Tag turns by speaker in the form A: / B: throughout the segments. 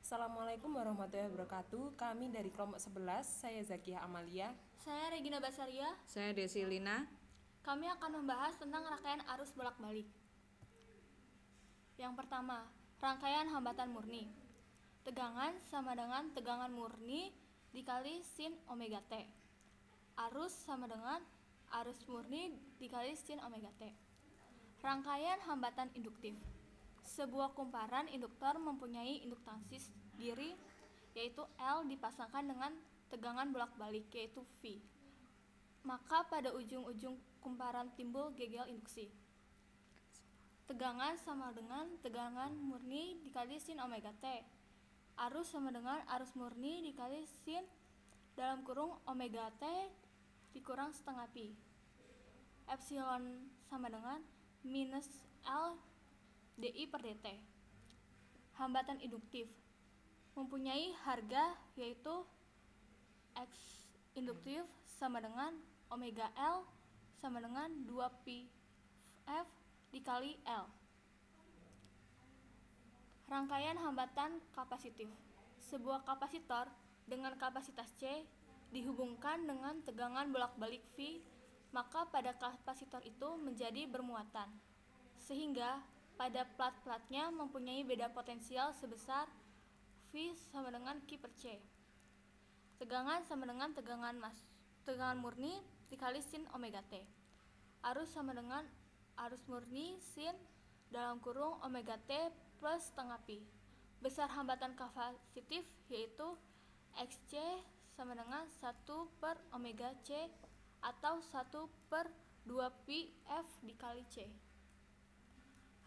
A: Assalamualaikum warahmatullahi wabarakatuh. Kami dari kelompok 11, saya Zakiah Amalia.
B: Saya Regina Basaria.
C: Saya Desi Lina.
B: Kami akan membahas tentang rangkaian arus bolak-balik. Yang pertama, rangkaian hambatan murni. Tegangan sama dengan tegangan murni dikali sin omega T. Arus sama dengan arus murni dikali sin omega T. Rangkaian hambatan induktif. Sebuah kumparan induktor mempunyai induktansi diri, yaitu L dipasangkan dengan tegangan bolak-balik, yaitu V. Maka pada ujung-ujung kumparan timbul gegel induksi. Tegangan sama dengan tegangan murni dikali sin omega T. Arus sama dengan arus murni dikali sin dalam kurung omega T dikurang setengah pi. Epsilon sama dengan minus L dI per dt. Hambatan induktif mempunyai harga, yaitu X induktif sama dengan omega L sama dengan 2 pi F dikali L. Rangkaian hambatan kapasitif. Sebuah kapasitor dengan kapasitas C dihubungkan dengan tegangan bolak-balik V, maka pada kapasitor itu menjadi bermuatan, sehingga pada plat-platnya mempunyai beda potensial sebesar V sama dengan Q per C. Tegangan sama dengan tegangan murni dikali sin omega T. Arus sama dengan arus murni sin dalam kurung omega T plus setengah pi. Besar hambatan kapasitif yaitu Xc sama dengan 1 per omega C atau 1 per 2 pi F dikali C.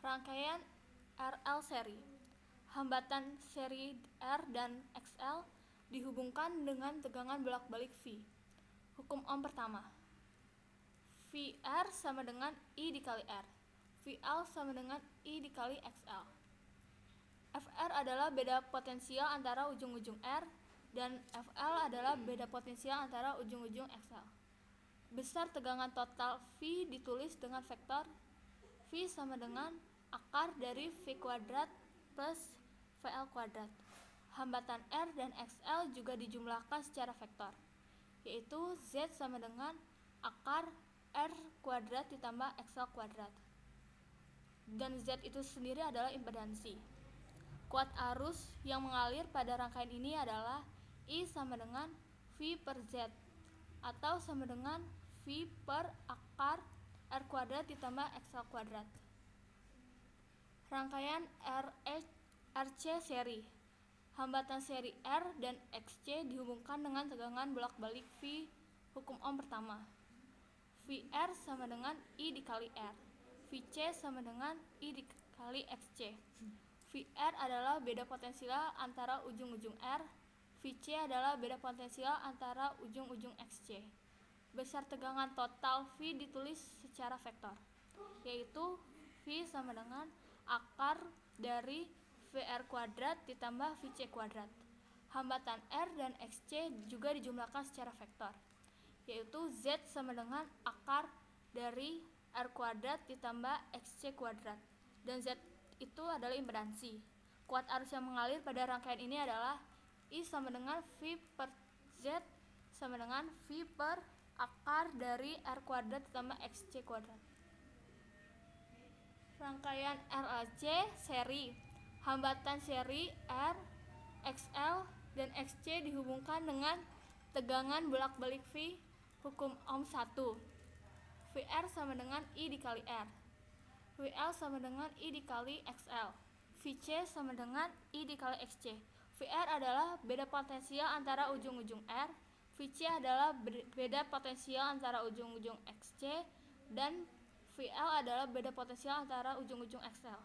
B: Rangkaian RL seri. Hambatan seri R dan XL dihubungkan dengan tegangan bolak-balik V. Hukum Ohm pertama. VR sama dengan I dikali R. VL sama dengan I dikali XL. FR adalah beda potensial antara ujung-ujung R dan FL adalah beda potensial antara ujung-ujung XL. Besar tegangan total V ditulis dengan vektor V sama dengan akar dari V kuadrat plus VL kuadrat. Hambatan R dan XL juga dijumlahkan secara vektor, yaitu Z sama dengan akar R kuadrat ditambah XL kuadrat. Dan Z itu sendiri adalah impedansi. Kuat arus yang mengalir pada rangkaian ini adalah I sama dengan V per Z, atau sama dengan V per akar R kuadrat ditambah XL kuadrat. Rangkaian RC seri. Hambatan seri R dan XC dihubungkan dengan tegangan bolak-balik V. Hukum Ohm pertama. VR sama dengan I dikali R. VC sama dengan I dikali XC. VR adalah beda potensial antara ujung-ujung R. VC adalah beda potensial antara ujung-ujung XC. Besar tegangan total V ditulis secara vektor, yaitu V sama dengan akar dari VR kuadrat ditambah VC kuadrat. Hambatan R dan XC juga dijumlahkan secara vektor, yaitu Z sama dengan akar dari R kuadrat ditambah XC kuadrat. Dan Z itu adalah impedansi. Kuat arus yang mengalir pada rangkaian ini adalah I sama dengan V per Z sama dengan V per akar dari R kuadrat ditambah XC kuadrat. Rangkaian RAC seri. Hambatan seri R, XL, dan XC dihubungkan dengan tegangan bolak-balik V. Hukum Ohm 1. VR sama dengan I dikali R. VL sama dengan I dikali XL. VC sama dengan I dikali XC. VR adalah beda potensial antara ujung-ujung R. VC adalah beda potensial antara ujung-ujung XC. Dan VL adalah beda potensial antara ujung-ujung XL.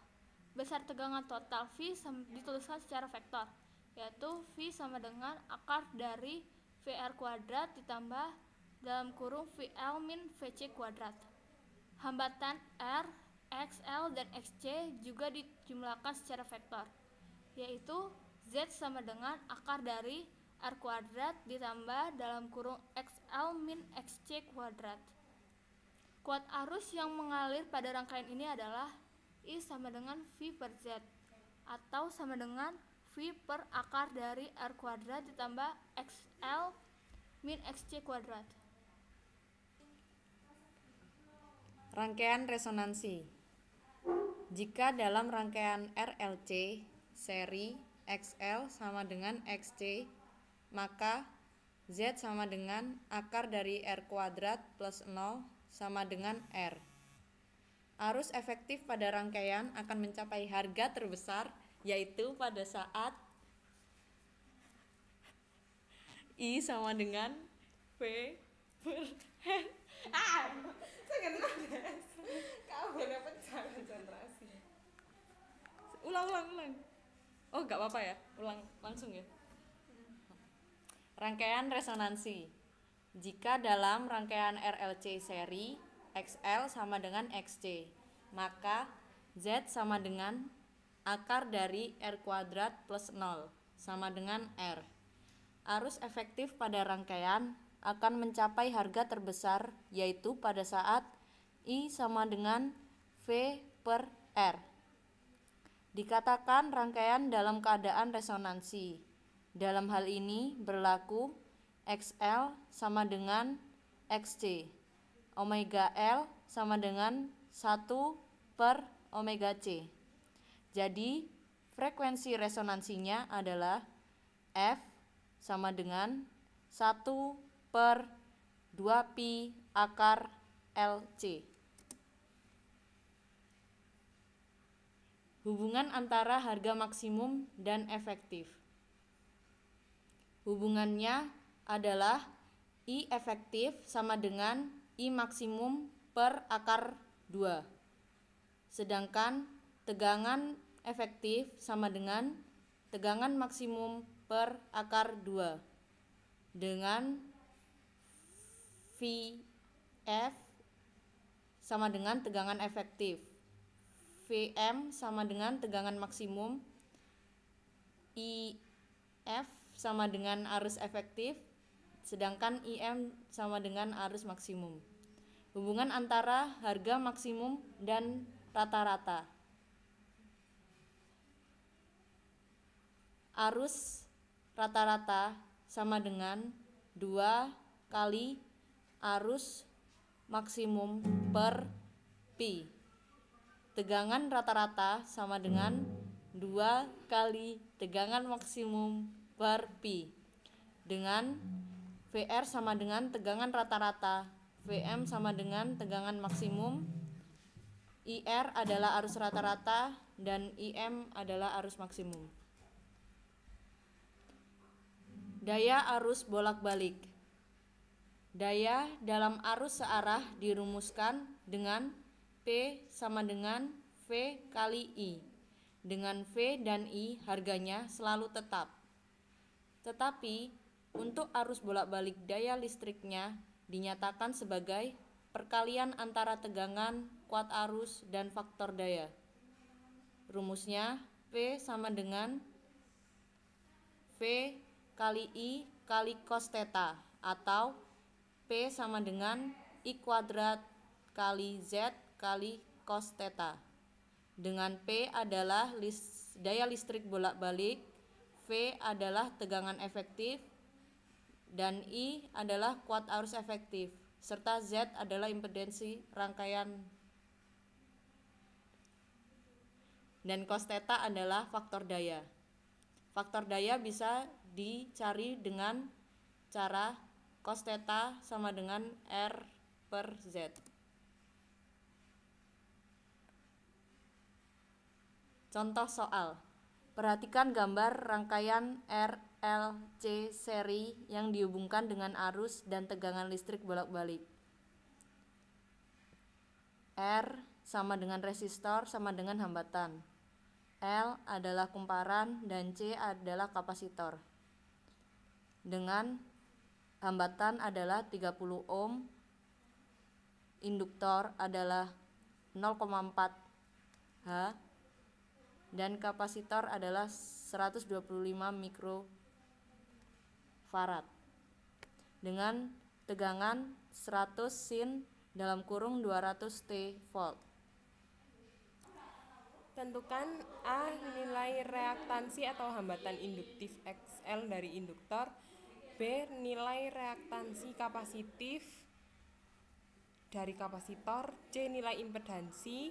B: Besar tegangan total V dituliskan secara vektor, yaitu V sama dengan akar dari VR kuadrat ditambah dalam kurung VL min VC kuadrat. Hambatan R, XL, dan XC juga dijumlahkan secara vektor, yaitu Z sama dengan akar dari R kuadrat ditambah dalam kurung XL min XC kuadrat. Kuat arus yang mengalir pada rangkaian ini adalah I sama dengan V per Z, atau sama dengan V V per akar dari R kuadrat ditambah XL min XC kuadrat.
C: Rangkaian resonansi. Jika dalam rangkaian RLC seri XL sama dengan XC, maka Z sama dengan akar dari R kuadrat plus 0 sama dengan R. Arus efektif pada rangkaian akan mencapai harga terbesar, yaitu pada saat I sama dengan V per R.
A: Saya nggak tahu, guys. Kamu dapat konsentrasi.
C: Ulang. Oh, nggak apa-apa ya? Ulang langsung ya. Rangkaian resonansi. Jika dalam rangkaian RLC seri XL sama dengan XC, maka Z sama dengan akar dari R kuadrat plus 0 sama dengan R. Arus efektif pada rangkaian akan mencapai harga terbesar, yaitu pada saat I sama dengan V per R. Dikatakan rangkaian dalam keadaan resonansi. Dalam hal ini berlaku XL sama dengan XC. Omega L sama dengan 1 per omega C. Jadi frekuensi resonansinya adalah F sama dengan 1 per 2 pi akar LC. Hubungan antara harga maksimum dan efektif. Hubungannya adalah I efektif sama dengan I maksimum per akar 2. Sedangkan tegangan efektif sama dengan tegangan maksimum per akar 2 dengan Vf sama dengan tegangan efektif, Vm sama dengan tegangan maksimum, If sama dengan arus efektif, sedangkan Im sama dengan arus maksimum. Hubungan antara harga maksimum dan rata-rata. Arus rata-rata sama dengan 2 kali arus maksimum per pi. Tegangan rata-rata sama dengan 2 kali tegangan maksimum per pi. Dengan VR sama dengan tegangan rata-rata, VM sama dengan tegangan maksimum, IR adalah arus rata-rata, dan IM adalah arus maksimum. Daya arus bolak-balik. Daya dalam arus searah dirumuskan dengan P sama dengan V kali I. Dengan V dan I harganya selalu tetap. Tetapi untuk arus bolak-balik daya listriknya dinyatakan sebagai perkalian antara tegangan, kuat arus, dan faktor daya. Rumusnya P sama dengan V kali I kali cos theta, atau P sama dengan I kuadrat kali Z kali cos theta. Dengan P adalah daya listrik bolak-balik, V adalah tegangan efektif, dan I adalah kuat arus efektif, serta Z adalah impedensi rangkaian, dan cos theta adalah faktor daya. Faktor daya bisa dicari dengan cara cos theta sama dengan R per Z. Contoh soal. Perhatikan gambar rangkaian RLC seri yang dihubungkan dengan arus dan tegangan listrik bolak-balik. R sama dengan resistor sama dengan hambatan. L adalah kumparan dan C adalah kapasitor. Dengan hambatan adalah 30 ohm, induktor adalah 0,4 H, dan kapasitor adalah 125 mikrofarad. Dengan tegangan 100 sin dalam kurung 200 T volt.
A: Tentukan A. Nilai reaktansi atau hambatan induktif XL dari induktor. B. Nilai reaktansi kapasitif dari kapasitor. C. Nilai impedansi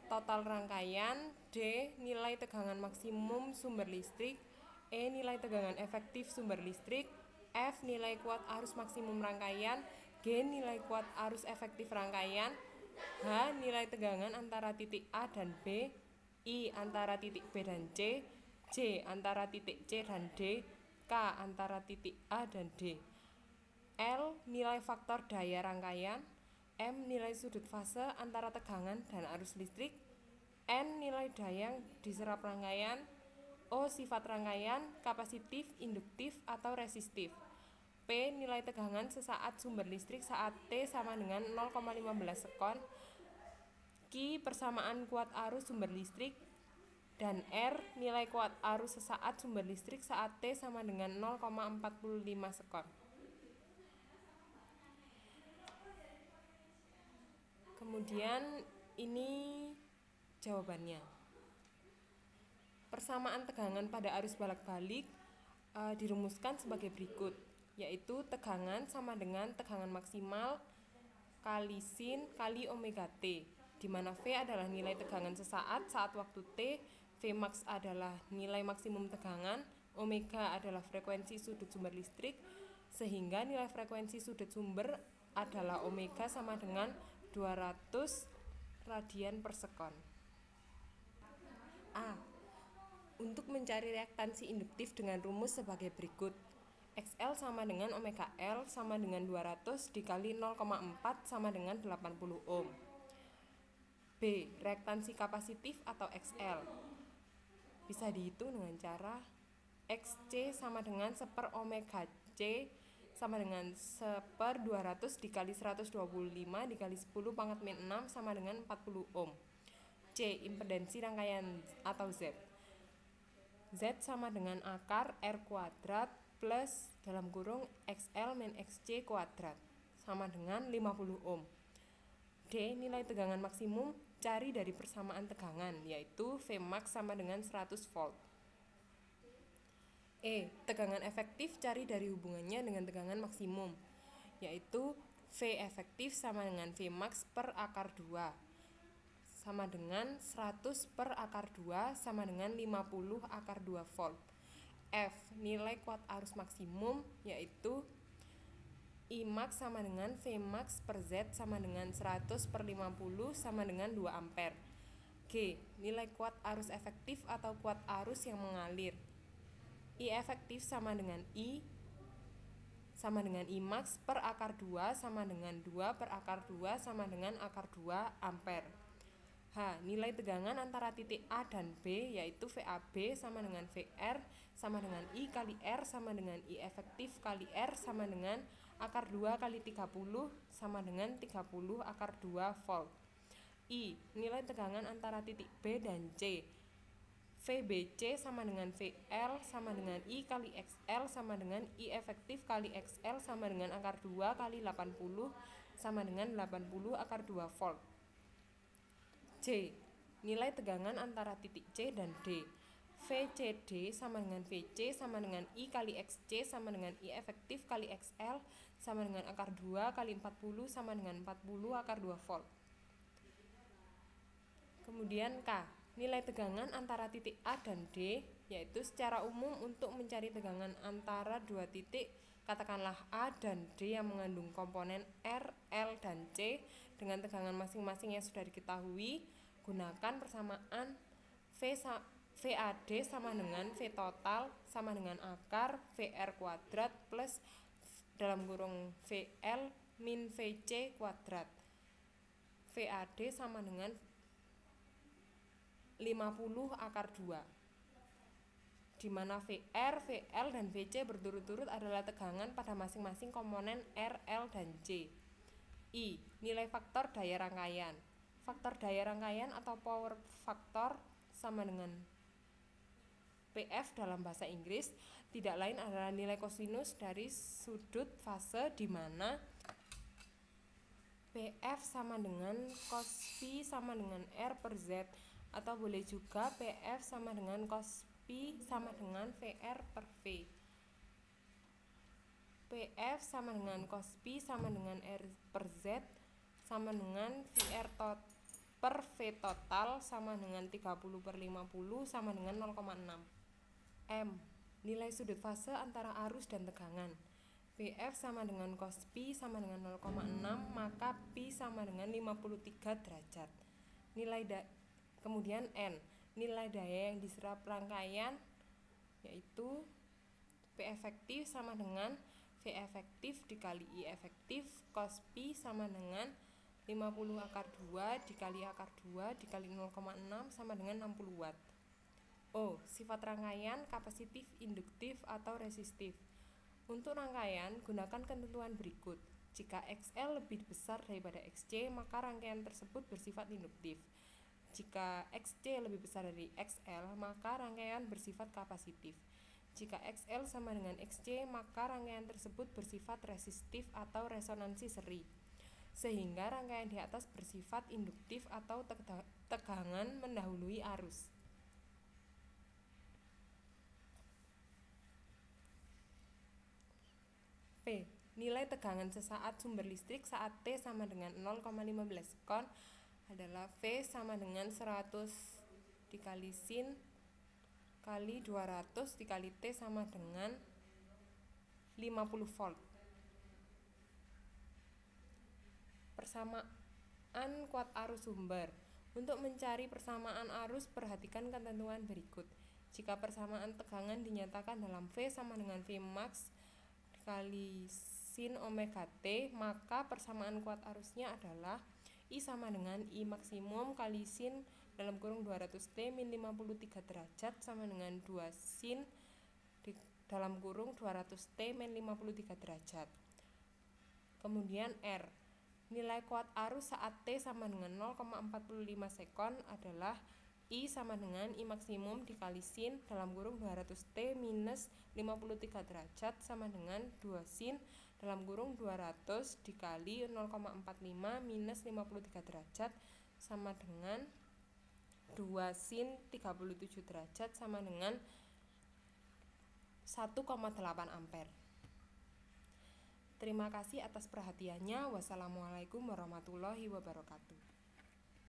A: total rangkaian. D. Nilai tegangan maksimum sumber listrik. E. Nilai tegangan efektif sumber listrik. F. Nilai kuat arus maksimum rangkaian. G. Nilai kuat arus efektif rangkaian. H. Nilai tegangan antara titik A dan B. I. Antara titik B dan C. J. Antara titik C dan D. K. Antara titik A dan D. L. Nilai faktor daya rangkaian. M. Nilai sudut fase antara tegangan dan arus listrik. N. Nilai daya yang diserap rangkaian. O. Sifat rangkaian, kapasitif, induktif, atau resistif. P. Nilai tegangan sesaat sumber listrik saat T sama dengan 0,15 sekon. Q. Persamaan kuat arus sumber listrik. Dan R. Nilai kuat arus sesaat sumber listrik saat T sama dengan 0,45 sekon. Kemudian ini jawabannya. Persamaan tegangan pada arus bolak-balik dirumuskan sebagai berikut, yaitu tegangan sama dengan tegangan maksimal kali sin kali omega T, di mana V adalah nilai tegangan sesaat saat waktu T, V max adalah nilai maksimum tegangan, omega adalah frekuensi sudut sumber listrik, sehingga nilai frekuensi sudut sumber adalah omega sama dengan 200 radian per sekon. A. Untuk mencari reaktansi induktif dengan rumus sebagai berikut. XL sama dengan omega L sama dengan 200 dikali 0,4 sama dengan 80 ohm. B. Reaktansi kapasitif atau XL bisa dihitung dengan cara XC sama dengan 1 per omega C sama dengan 1 per 200 dikali 125 dikali 10 pangkat min 6 sama dengan 40 ohm. C. Impedansi rangkaian atau Z. Z sama dengan akar R kuadrat plus dalam kurung XL min XC kuadrat sama dengan 50 ohm. D. Nilai tegangan maksimum cari dari persamaan tegangan, yaitu V max sama dengan 100 volt. E. Tegangan efektif cari dari hubungannya dengan tegangan maksimum, yaitu V efektif sama dengan V max per akar 2 sama dengan 100 per akar 2 sama dengan 50 akar 2 volt. F. Nilai kuat arus maksimum, yaitu I max sama dengan V max per Z sama dengan 100 per 50 sama dengan 2 ampere. G. Nilai kuat arus efektif atau kuat arus yang mengalir. I efektif sama dengan I max per akar 2 sama dengan 2 per akar 2 sama dengan akar 2 ampere. H. Nilai tegangan antara titik A dan B, yaitu VAB sama dengan VR sama dengan I kali R sama dengan I efektif kali R sama dengan akar 2 kali 30 sama dengan 30 akar 2 volt. I. Nilai tegangan antara titik B dan C. VBC sama dengan VL sama dengan I kali XL sama dengan I efektif kali XL sama dengan akar 2 kali 80 sama dengan 80 akar 2 volt. C. Nilai tegangan antara titik C dan D. VCD sama dengan VC sama dengan I kali XC sama dengan I efektif kali XL sama dengan akar 2 kali 40 sama dengan 40 akar 2 volt. Kemudian K. Nilai tegangan antara titik A dan D, yaitu secara umum untuk mencari tegangan antara dua titik, katakanlah A dan D yang mengandung komponen R, L, dan C dengan tegangan masing-masing yang sudah diketahui, gunakan persamaan VAD sama dengan V total sama dengan akar VR kuadrat plus dalam kurung VL min VC kuadrat. VAD sama dengan 50 akar 2, di mana VR, VL, dan VC berturut-turut adalah tegangan pada masing-masing komponen R, L, dan C. I. Nilai faktor daya rangkaian. Faktor daya rangkaian atau power factor sama dengan PF dalam bahasa Inggris tidak lain adalah nilai kosinus dari sudut fase, di mana PF sama dengan cos phi sama dengan R per Z Atau boleh juga PF sama dengan cos Pi sama dengan VR per V. PF sama dengan cos Pi sama dengan R per Z sama dengan VR per V total sama dengan 30 per 50 sama dengan 0,6. M. Nilai sudut fase antara arus dan tegangan. PF sama dengan cos Pi sama dengan 0,6, maka Pi sama dengan 53 derajat. Kemudian N. Nilai daya yang diserap rangkaian yaitu P efektif sama dengan V efektif dikali I efektif cos Pi sama dengan 50 akar 2 dikali akar 2 dikali 0,6 sama dengan 60 watt. O. Sifat rangkaian kapasitif, induktif, atau resistif. Untuk rangkaian, gunakan ketentuan berikut. Jika XL lebih besar daripada XC, maka rangkaian tersebut bersifat induktif. Jika XC lebih besar dari XL, maka rangkaian bersifat kapasitif. Jika XL sama dengan XC, maka rangkaian tersebut bersifat resistif atau resonansi seri. Sehingga rangkaian di atas bersifat induktif atau tegangan mendahului arus. P. Nilai tegangan sesaat sumber listrik saat T sama dengan 0,15 sekon adalah V sama dengan 100 dikali sin kali 200 dikali T sama dengan 50 volt. Persamaan kuat arus sumber. Untuk mencari persamaan arus, perhatikan ketentuan berikut. Jika persamaan tegangan dinyatakan dalam V sama dengan V max dikali sin omega T, maka persamaan kuat arusnya adalah I sama dengan I maksimum kali sin dalam kurung 200T min 53 derajat sama dengan 2 sin dalam kurung 200T min 53 derajat. Kemudian R. Nilai kuat arus saat T sama dengan 0,45 sekon adalah I sama dengan I maksimum dikali sin dalam kurung 200T minus 53 derajat sama dengan 2 sin dalam kurung 200 dikali 0,45 minus 53 derajat sama dengan 2 sin 37 derajat sama dengan 1,8 ampere. Terima kasih atas perhatiannya. Wassalamualaikum warahmatullahi wabarakatuh.